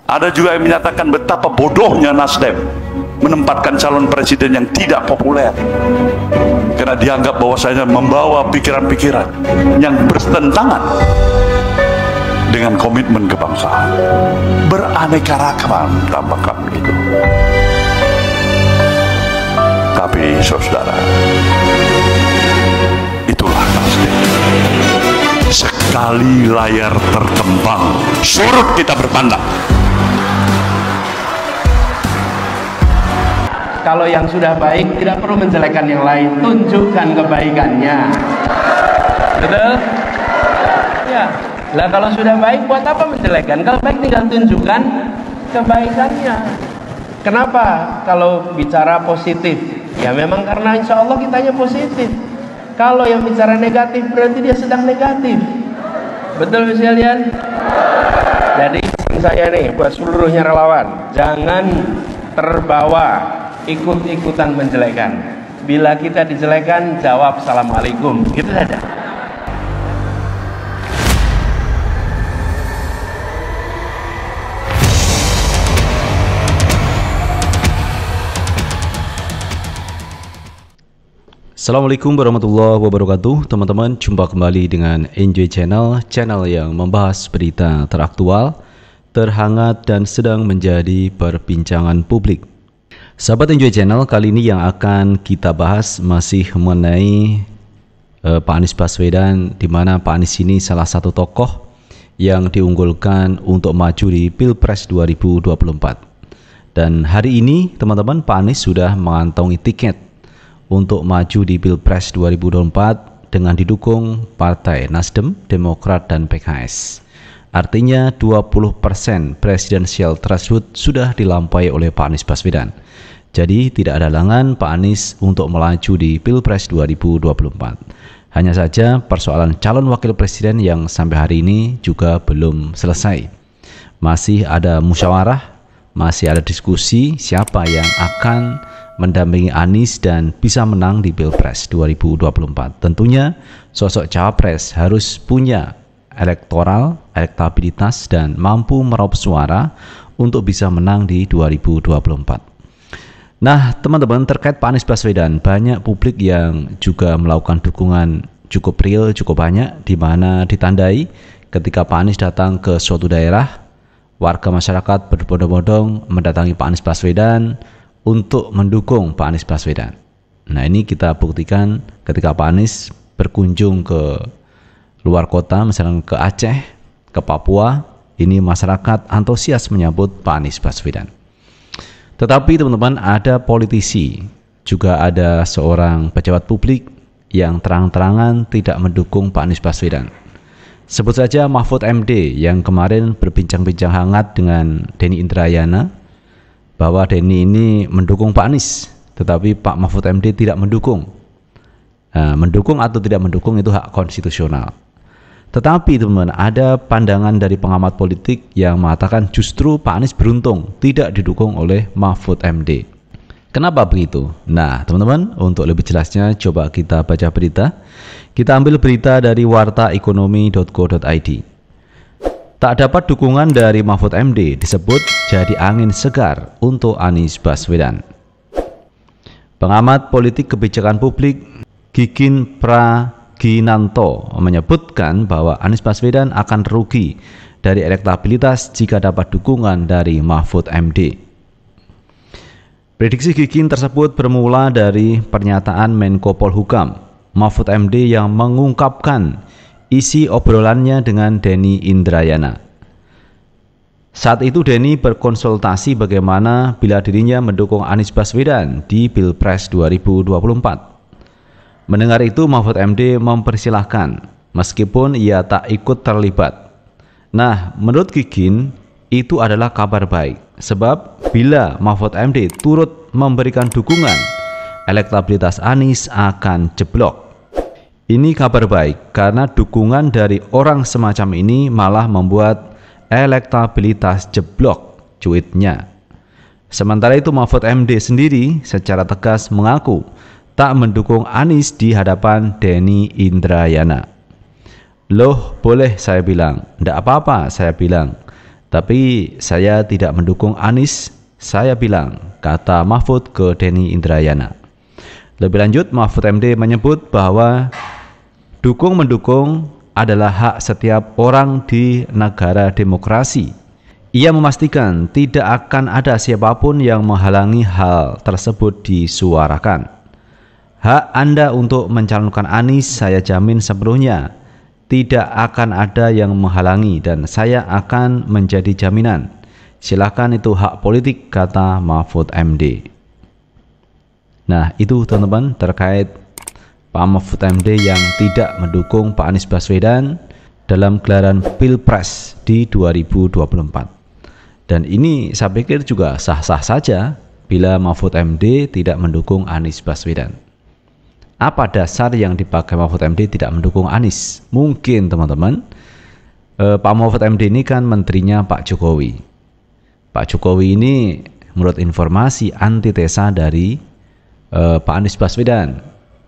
Ada juga yang menyatakan betapa bodohnya Nasdem menempatkan calon presiden yang tidak populer, karena dianggap bahwasanya membawa pikiran-pikiran yang bertentangan dengan komitmen kebangsaan. Beraneka ragam tambahkan begitu. Tapi saudara, itulah Nasdem. Sekali layar terkembang, surut kita berpandang. Kalau yang sudah baik tidak perlu menjelekkan yang lain, tunjukkan kebaikannya. Betul? Ya. Lah kalau sudah baik buat apa menjelekkan? Kalau baik tinggal tunjukkan kebaikannya. Kenapa kalau bicara positif? Ya memang karena insya Allah kitanya positif. Kalau yang bicara negatif berarti dia sedang negatif. Betul sekalian? Jadi saya nih buat seluruhnya relawan, jangan terbawa ikut-ikutan menjelekan. Bila kita dijelekan, jawab assalamualaikum, gitu saja. Assalamualaikum warahmatullahi wabarakatuh. Teman-teman, jumpa kembali dengan Enjoy Channel, channel yang membahas berita teraktual, terhangat dan sedang menjadi perbincangan publik. Sahabat Enjoy Channel, kali ini yang akan kita bahas masih mengenai Pak Anies Baswedan, di mana Pak Anies ini salah satu tokoh yang diunggulkan untuk maju di Pilpres 2024. Dan hari ini teman-teman, Pak Anies sudah mengantongi tiket untuk maju di Pilpres 2024 dengan didukung Partai Nasdem, Demokrat, dan PKS. Artinya 20% presidensial threshold sudah dilampaui oleh Pak Anies Baswedan. Jadi tidak ada halangan Pak Anies untuk melaju di Pilpres 2024. Hanya saja persoalan calon wakil presiden yang sampai hari ini juga belum selesai. Masih ada musyawarah, masih ada diskusi siapa yang akan mendampingi Anies dan bisa menang di Pilpres 2024. Tentunya sosok cawapres harus punya elektoral, elektabilitas, dan mampu meraup suara untuk bisa menang di 2024. Nah teman-teman, terkait Pak Anies Baswedan, banyak publik yang juga melakukan dukungan cukup real, cukup banyak, di mana ditandai ketika Pak Anies datang ke suatu daerah, warga masyarakat berbondong-bondong mendatangi Pak Anies Baswedan untuk mendukung Pak Anies Baswedan. Nah ini kita buktikan ketika Pak Anies berkunjung ke luar kota, misalnya ke Aceh, ke Papua, ini masyarakat antusias menyambut Pak Anies Baswedan. Tetapi teman-teman, ada politisi, juga ada seorang pejabat publik yang terang-terangan tidak mendukung Pak Anies Baswedan. Sebut saja Mahfud MD yang kemarin berbincang-bincang hangat dengan Denny Indrayana, bahwa Denny ini mendukung Pak Anies, tetapi Pak Mahfud MD tidak mendukung. Mendukung atau tidak mendukung itu hak konstitusional. Tetapi teman-teman, ada pandangan dari pengamat politik yang mengatakan justru Pak Anies beruntung tidak didukung oleh Mahfud MD. Kenapa begitu? Nah teman-teman, untuk lebih jelasnya coba kita baca berita. Kita ambil berita dari wartaekonomi.co.id. Tak dapat dukungan dari Mahfud MD disebut jadi angin segar untuk Anies Baswedan. Pengamat politik kebijakan publik Gigin Praginanto menyebutkan bahwa Anies Baswedan akan rugi dari elektabilitas jika dapat dukungan dari Mahfud MD. Prediksi Gigin tersebut bermula dari pernyataan Menko Polhukam Mahfud MD yang mengungkapkan isi obrolannya dengan Denny Indrayana. Saat itu Denny berkonsultasi bagaimana bila dirinya mendukung Anies Baswedan di Pilpres 2024. Mendengar itu Mahfud MD mempersilahkan meskipun ia tak ikut terlibat. Nah, menurut Gigin itu adalah kabar baik, sebab bila Mahfud MD turut memberikan dukungan, elektabilitas Anies akan jeblok. Ini kabar baik karena dukungan dari orang semacam ini malah membuat elektabilitas jeblok, cuitnya. Sementara itu Mahfud MD sendiri secara tegas mengaku tak mendukung Anies di hadapan Denny Indrayana. Loh, boleh saya bilang, ndak apa-apa saya bilang. Tapi saya tidak mendukung Anies, saya bilang, kata Mahfud ke Denny Indrayana. Lebih lanjut, Mahfud MD menyebut bahwa dukung-mendukung adalah hak setiap orang di negara demokrasi. Ia memastikan tidak akan ada siapapun yang menghalangi hal tersebut disuarakan. Hak Anda untuk mencalonkan Anies saya jamin sepenuhnya tidak akan ada yang menghalangi dan saya akan menjadi jaminan. Silakan, itu hak politik, kata Mahfud MD. Nah, itu teman-teman terkait Pak Mahfud MD yang tidak mendukung Pak Anies Baswedan dalam gelaran Pilpres di 2024. Dan ini saya pikir juga sah-sah saja bila Mahfud MD tidak mendukung Anies Baswedan. Apa dasar yang dipakai Mahfud MD tidak mendukung Anies? Mungkin teman-teman, Pak Mahfud MD ini kan menterinya Pak Jokowi. Pak Jokowi ini menurut informasi antitesa dari Pak Anies Baswedan.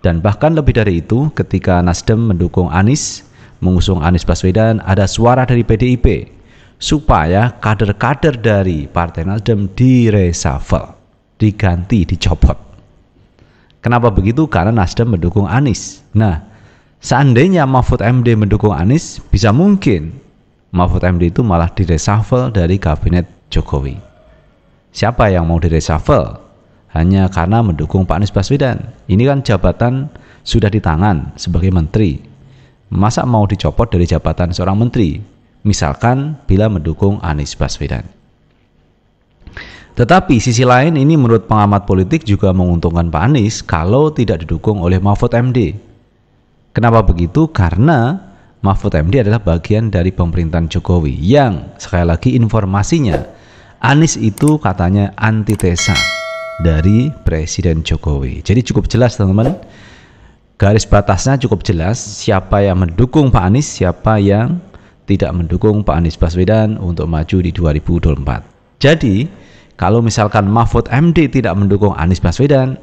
Dan bahkan lebih dari itu, ketika Nasdem mendukung Anies, mengusung Anies Baswedan, ada suara dari PDIP supaya kader-kader dari Partai Nasdem direshuffle, diganti, dicopot. Kenapa begitu? Karena Nasdem mendukung Anies. Nah, seandainya Mahfud MD mendukung Anies, bisa mungkin Mahfud MD itu malah direshuffle dari kabinet Jokowi. Siapa yang mau direshuffle? Hanya karena mendukung Pak Anies Baswedan. Ini kan jabatan sudah di tangan sebagai menteri. Masa mau dicopot dari jabatan seorang menteri? Misalkan bila mendukung Anies Baswedan. Tetapi sisi lain, ini menurut pengamat politik juga menguntungkan Pak Anies kalau tidak didukung oleh Mahfud MD. Kenapa begitu? Karena Mahfud MD adalah bagian dari pemerintahan Jokowi yang sekali lagi informasinya Anies itu katanya antitesa dari Presiden Jokowi. Jadi cukup jelas teman-teman, garis batasnya cukup jelas siapa yang mendukung Pak Anies, siapa yang tidak mendukung Pak Anies Baswedan untuk maju di 2024. Jadi kalau misalkan Mahfud MD tidak mendukung Anies Baswedan,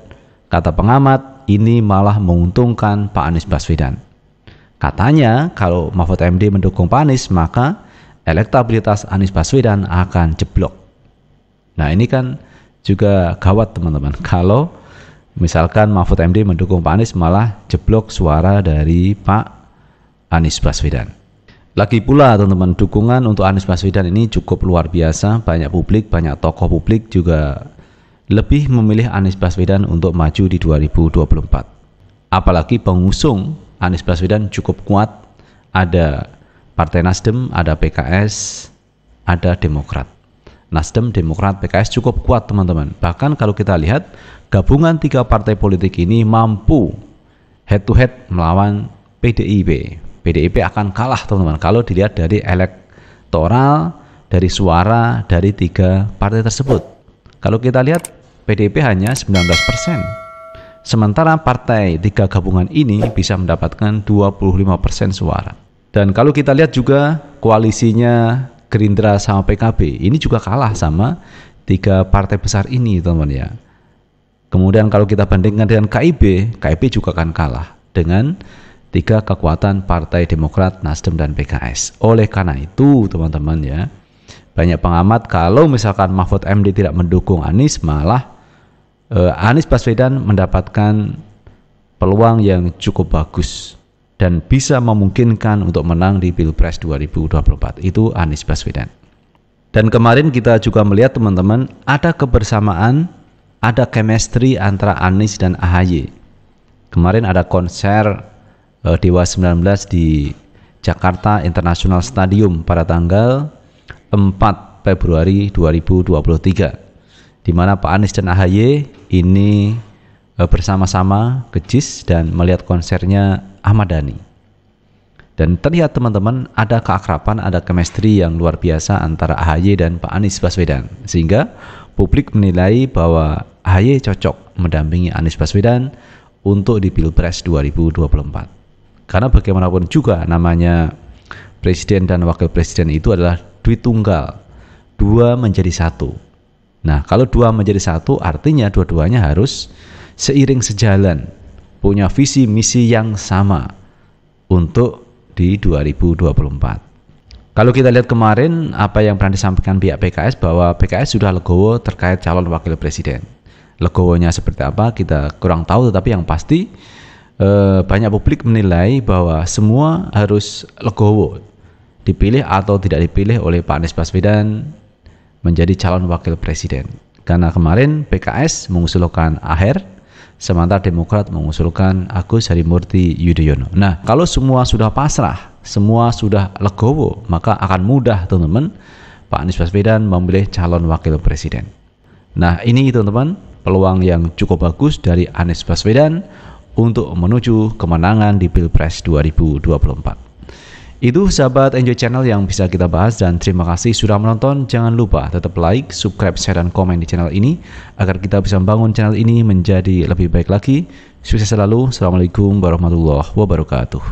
kata pengamat ini malah menguntungkan Pak Anies Baswedan. Katanya kalau Mahfud MD mendukung Pak Anies, maka elektabilitas Anies Baswedan akan jeblok. Nah, ini kan juga gawat teman-teman. Kalau misalkan Mahfud MD mendukung Pak Anies, malah jeblok suara dari Pak Anies Baswedan. Lagi pula teman-teman, dukungan untuk Anies Baswedan ini cukup luar biasa. Banyak publik, banyak tokoh publik juga lebih memilih Anies Baswedan untuk maju di 2024. Apalagi pengusung Anies Baswedan cukup kuat. Ada Partai Nasdem, ada PKS, ada Demokrat. Nasdem, Demokrat, PKS cukup kuat teman-teman. Bahkan kalau kita lihat gabungan tiga partai politik ini mampu head to head melawan PDIP. PDIP akan kalah teman-teman kalau dilihat dari elektoral, dari suara dari tiga partai tersebut. Kalau kita lihat PDIP hanya 19%. Sementara partai tiga gabungan ini bisa mendapatkan 25% suara. Dan kalau kita lihat juga koalisinya Gerindra sama PKB, ini juga kalah sama tiga partai besar ini teman-teman ya. Kemudian kalau kita bandingkan dengan KIB juga akan kalah dengan tiga kekuatan Partai Demokrat, Nasdem, dan PKS. Oleh karena itu teman-teman ya, banyak pengamat kalau misalkan Mahfud MD tidak mendukung Anies, malah Anies Baswedan mendapatkan peluang yang cukup bagus dan bisa memungkinkan untuk menang di Pilpres 2024. Itu Anies Baswedan. Dan kemarin kita juga melihat teman-teman, ada kebersamaan, ada chemistry antara Anies dan AHY. Kemarin ada konser Dewa 19 di Jakarta International Stadium pada tanggal 4 Februari 2023, di mana Pak Anies dan AHY ini bersama-sama ke JIS dan melihat konsernya Ahmad Dhani. Dan terlihat teman-teman ada keakraban, ada chemistry yang luar biasa antara AHY dan Pak Anies Baswedan, sehingga publik menilai bahwa AHY cocok mendampingi Anies Baswedan untuk di Pilpres 2024. Karena bagaimanapun juga namanya presiden dan wakil presiden itu adalah duit tunggal, dua menjadi satu. Nah, kalau dua menjadi satu artinya dua-duanya harus seiring sejalan, punya visi misi yang sama untuk di 2024. Kalau kita lihat kemarin apa yang pernah disampaikan pihak PKS bahwa PKS sudah legowo terkait calon wakil presiden. Legowonya seperti apa kita kurang tahu, tetapi yang pasti banyak publik menilai bahwa semua harus legowo, dipilih atau tidak dipilih oleh Pak Anies Baswedan menjadi calon wakil presiden. Karena kemarin PKS mengusulkan Aher, sementara Demokrat mengusulkan Agus Harimurti Yudhoyono. Nah, kalau semua sudah pasrah, semua sudah legowo, maka akan mudah teman-teman Pak Anies Baswedan memilih calon wakil presiden. Nah, ini teman-teman peluang yang cukup bagus dari Anies Baswedan untuk menuju kemenangan di Pilpres 2024. Itu sahabat Enjoy Channel yang bisa kita bahas, dan terima kasih sudah menonton. Jangan lupa tetap like, subscribe, share, dan komen di channel ini agar kita bisa membangun channel ini menjadi lebih baik lagi. Sukses selalu. Assalamualaikum warahmatullahi wabarakatuh.